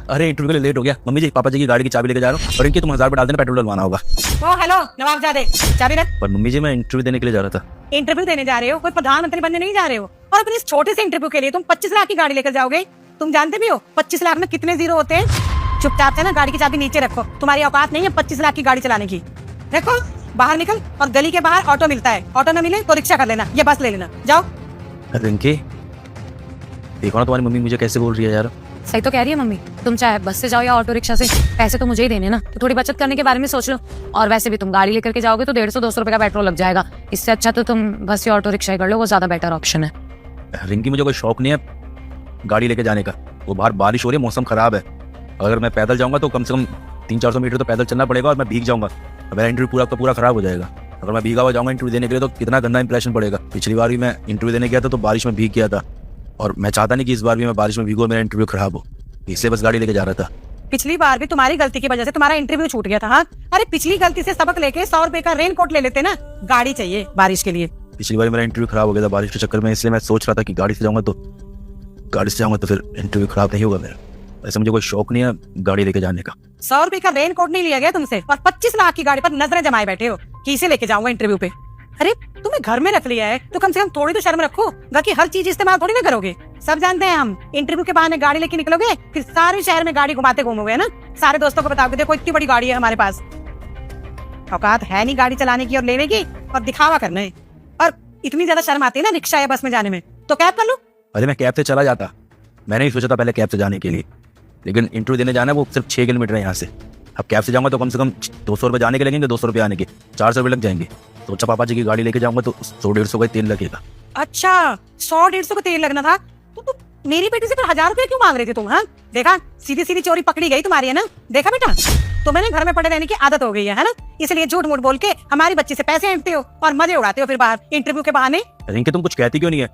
अरे इंटरव्यू के लिए लेट हो गया। मम्मी जी पापा जी की गाड़ी की चाबी लेके जा रहा हूँ और इनकी तुम 1000 रुपये डाल देना, पेट्रोल डलवाना होगा। ओ हेलो नवाबजादे, चाबी रख। पर मम्मी जी मैं इंटरव्यू देने के लिए जा रहा था। इंटरव्यू देने जा रहे हो, कोई प्रधानमंत्री बनने नहीं जा रहे हो। और अपने इस छोटे से इंटरव्यू के लिए तुम 25 लाख की गाड़ी लेकर जाओगे। तुम जानते भी हो 25 लाख में कितने जीरो होते हैं। चुपचाप से ना गाड़ी की चाबी नीचे रखो, तुम्हारी औकात नहीं है 25 लाख की गाड़ी चलाने की। देखो बाहर निकल और गली के बाहर ऑटो मिलता है, ऑटो न मिले तो रिक्शा कर लेना, ये बस ले लेना, जाओ। रिंकी देखो ना तुम्हारी मम्मी मुझे कैसे बोल रही है यार। सही तो कह रही है मम्मी, तुम चाहे बस से जाओ या ऑटो रिक्शा से, पैसे तो मुझे ही देने ना, तो थोड़ी बचत करने के बारे में सोच लो। और वैसे भी तुम गाड़ी लेकर के जाओगे तो 150-200 रुपए का पेट्रोल लग जाएगा। इससे अच्छा तो तुम बस या ऑटो रिक्शा ही कर लो, वो ज्यादा बेटर ऑप्शन है। रिंकी मुझे कोई शौक नहीं है गाड़ी लेके जाने का। वो बाहर बारिश हो रही है, मौसम खराब है। अगर मैं पैदल जाऊंगा तो कम से कम 300-400 मीटर तो पैदल चलना पड़ेगा और मैं भीग जाऊंगा। मेरा इंटरव्यू पूरा का पूरा खराब हो जाएगा। अगर मैं भीगा हुआ जाऊंगा इंटरव्यू देने के लिए तो कितना गंदा इंप्रेशन पड़ेगा। पिछली बार भी मैं इंटरव्यू देने गया था तो बारिश में भीग गया था और मैं चाहता नहीं कि इस बार भी मैं बारिश में भीगू और मेरा इंटरव्यू खराब हो, इससे बस गाड़ी लेके जा रहा था। पिछली बार भी तुम्हारी गलती की वजह से तुम्हारा इंटरव्यू छूट गया था। हाँ अरे पिछली गलती से सबक लेके 100 रुपए का रेन कोट ले लेते ना, गाड़ी चाहिए बारिश के लिए। पिछली बार मेरा इंटरव्यू खराब हो गया था बारिश के चक्कर में, इसलिए मैं सोच रहा था कि गाड़ी से जाऊंगा तो फिर इंटरव्यू खराब नहीं होगा मेरा। ऐसे मुझे कोई शौक नहीं है गाड़ी लेके जाने का। 100 रुपए का रेन कोट नहीं लिया गया तुमसे और 25 लाख की गाड़ी पर नजरें जमाए बैठे हो कि इसे लेके जाऊंगा इंटरव्यू पे। अरे तुम्हें घर में रख लिया है तो कम से कम थोड़ी तो शर्म रखो। घर की हर चीज इस्तेमाल थोड़ी ना करोगे। सब जानते हैं हम इंटरव्यू के बहाने गाड़ी लेके निकलोगे, फिर सारे शहर में गाड़ी घुमाते घूमोगे ना। सारे दोस्तों को बताओगे देखो इतनी बड़ी गाड़ी है हमारे पास। औकात है नहीं गाड़ी चलाने की और लेने की, और दिखावा करना है। और इतनी ज्यादा शर्म आती है ना रिक्शा या बस में जाने में, तो कैब कर लो। अरे मैं कैब से चला जाता, मैंने ही सोचा था पहले कैब से जाने के लिए, लेकिन इंटरव्यू देने जाना है वो सिर्फ 6 किलोमीटर है यहाँ से। अब कैब से जाऊंगा तो कम से कम 200 रुपये जाने के लगेंगे, 200 रुपये आने के, 400 रुपये लग जाएंगे। तो अच्छा पापा जी की गाड़ी लेके जाऊंगा तो 100-150 का तेल लगेगा। अच्छा 100-150 का तेल लगना था तो मेरी बेटी से फिर 1000 रुपए क्यों मांग रहे थे तुम? हाँ देखा सीधी सीधी चोरी पकड़ी गई तुम्हारी, है ना। देखा बेटा तुम्हें ना घर में पड़े रहने की आदत हो गई है ना, इसलिए झूठ मूठ बोल के हमारी बच्ची से पैसे ऐंठते हो और मजे उड़ाते हो फिर बाहर इंटरव्यू के बहाने। रिंकी तुम कुछ कहती क्यों नहीं है?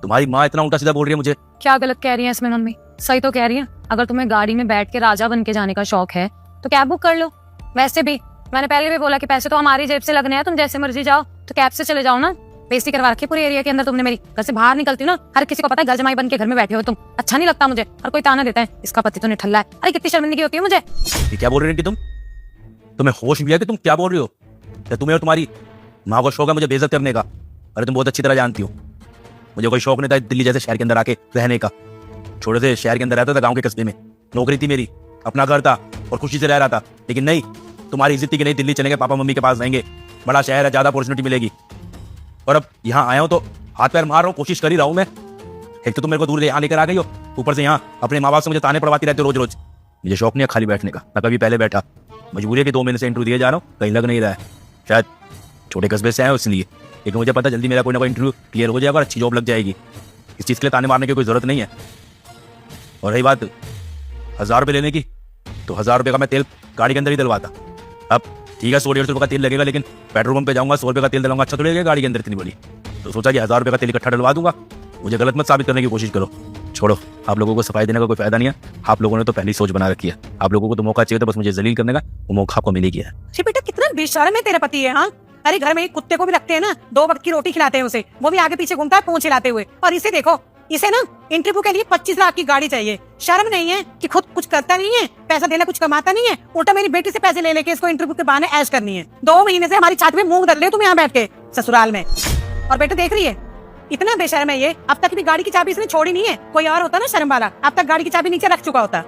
तुम्हारी माँ इतना उल्टा सीधा बोल रही है मुझे। क्या गलत कह रही है इसमें मम्मी? सही तो कह रही है। अगर तुम्हें गाड़ी में बैठ के राजा बन के जाने का शौक है तो कैब बुक कर लो। वैसे भी मैंने पहले भी बोला कि पैसे तो हमारी जेब से लगने हैं, तुम जैसे मर्जी जाओ, तो कैब से चले जाओ ना। बेइज्जती करवा रखी पूरे एरिया के अंदर तुमने मेरी। घर से बाहर निकलती हो ना, हर किसी को पता है घर जमाई बन के घर में बैठे हो तुम। अच्छा नहीं लगता मुझे। और कोई ताना देता है इसका पति तो निठल्ला है। अरे कितनी शर्मिंदगी होती है मुझे। ये क्या बोल रही है तुम्हें होश भी है कि तुम क्या बोल रही हो? क्या तुम्हें और तुम्हारी माँ को शौक है मुझे बेइज्जत करने का? अरे तुम बहुत अच्छी तरह जानती हो मुझे कोई शौक नहीं था दिल्ली जैसे शहर के अंदर आके रहने का। छोटे से शहर के अंदर रहता था, गांव के कस्बे में नौकरी थी मेरी, अपना घर था और खुशी से रह रहा था। लेकिन नहीं, तुम्हारी इज्जत थी कि नहीं दिल्ली चलेंगे, पापा मम्मी के पास रहेंगे, बड़ा शहर है, ज्यादा अपॉर्चुनिटी मिलेगी। और अब यहाँ आया हूँ तो हाथ पैर मार रहा हूँ, कोशिश कर ही रहा हूँ मैं। एक तो तुम मेरे को दूर यहाँ लेकर आ गई हो, ऊपर से यहाँ अपने माँ बाप से मुझे ताने पड़वाती रहते हो रोज रोज। मुझे शौक नहीं है खाली बैठने का, मैं कभी पहले बैठा। मजबूरी है कि 2 महीने से इंटरव्यू दिए जा रहा हूँ, कहीं लग नहीं रहा है। शायद छोटे कस्बे से आए इसलिए, लेकिन मुझे पता जल्दी मेरा कोई ना कोई इंटरव्यू क्लियर हो जाएगा और अच्छी जॉब लग जाएगी। इस चीज़ के लिए ताने मारने की कोई जरूरत नहीं है। और रही बात 1000 रुपये लेने की, तो 1000 रुपये का मैं तेल गाड़ी के अंदर ही डलवाता। अब ठीक है 100-150 रुपये का तेल लगेगा, लेकिन पेट्रोल पंप पे जाऊंगा 100 रुपये का तेल डलवाऊंगा, अच्छा तो लगेगा गाड़ी के अंदर इतनी बड़ी। तो सोचा कि 1000 रुपये का तेल इकट्ठा डलवा दूंगा। मुझे गलत मत साबित करने की कोशिश करो। छोड़ो, आप लोगों को सफाई देने का कोई फायदा नहीं है। आप लोगों ने तो पहली सोच बना रखी है। आप लोगों को तो मौका चाहिए था बस मुझे जलील करने का, वो मौका आपको मिल गया है। बेटा कितना बेशर्म है तेरा पति है। हाँ अरे घर में एक कुत्ते को भी रखते हैं ना, 2 वक्त की रोटी खिलाते हैं उसे, वो भी आगे पीछे घूमता है पूंछ हिलाते हुए। और इसे देखो, इसे ना इंटरव्यू के लिए 25 लाख की गाड़ी चाहिए। शर्म नहीं है कि खुद कुछ करता नहीं है, पैसा देना कुछ कमाता नहीं है, उल्टा मेरी बेटी से पैसे ले लेके इसको इंटरव्यू के बहाने ऐश करनी है। 2 महीने से हमारी छाती में मूंग धर ले तुम यहाँ बैठ के ससुराल में। और बेटा देख रही है इतना बेशर्म है ये, अब तक भी गाड़ी की चाबी इसने छोड़ी नहीं है। कोई और होता ना शर्म वाला, अब तक गाड़ी की चाबी नीचे रख चुका होता।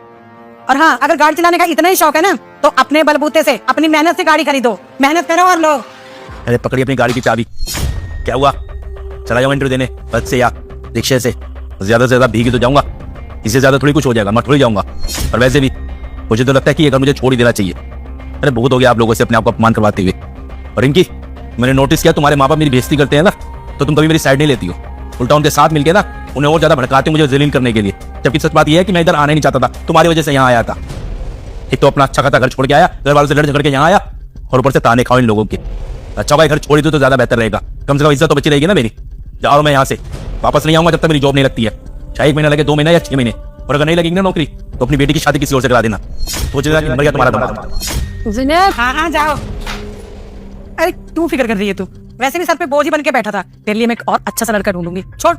और हाँ अगर गाड़ी चलाने का इतना ही शौक है ना, तो अपने बलबूते से अपनी मेहनत से गाड़ी खरीदो, मेहनत करो और लो। अरे पकड़ी अपनी गाड़ी की चाबी। क्या हुआ? चला जाऊँ इंटरव्यू देने बस से या रिक्शे से? ज्यादा से ज्यादा भीगी तो जाऊंगा, इससे ज्यादा थोड़ी कुछ हो जाएगा, मैं थोड़ी जाऊंगा। और वैसे भी मुझे तो लगता है कि अगर मुझे छोड़ ही देना चाहिए। अरे बहुत हो गया आप लोगों से अपने आप को अपमान करवाते हुए। और इनकी मैंने नोटिस किया तुम्हारे माँ बाप मेरी बेइज्जती करते हैं ना, तो तुम कभी मेरी साइड नहीं लेती हो, उल्टा उनके साथ मिलकर ना उन्हें और ज्यादा भड़काते हो मुझे जलील करने के लिए। जबकि सच बात यह है कि मैं इधर आना नहीं चाहता था, तुम्हारी वजह से यहाँ आया था। एक तो अपना अच्छा खाता घर छोड़ के आया, घर वालों से लड़ झगड़ के यहाँ आया, और ऊपर से ताने खाओ इन लोगों के। अच्छा भाई घर छोड़ी तो ज्यादा बेहतर रहेगा, कम से कम इज्जत तो बची रहेगी ना मेरी। जा रहा हूं मैं यहाँ से, वापस नहीं आऊंगा जब तक मेरी जॉब नहीं लगती है। चाहे 1 महीना लगे, 2 महीने या 6 महीने, और अगर नहीं लगेगी ना नौकरी तो अपनी बेटी की शादी किसी और से करा देना। सोच रहा मर गया तुम्हारा दम। हाँ जाओ। अरे तू फिक्र कर रही है तू, वैसे भी सर पे बोझ ही बन के बैठा था। तेरे लिए मैं एक और अच्छा सा लड़का ढूंढूंगी, छोड़।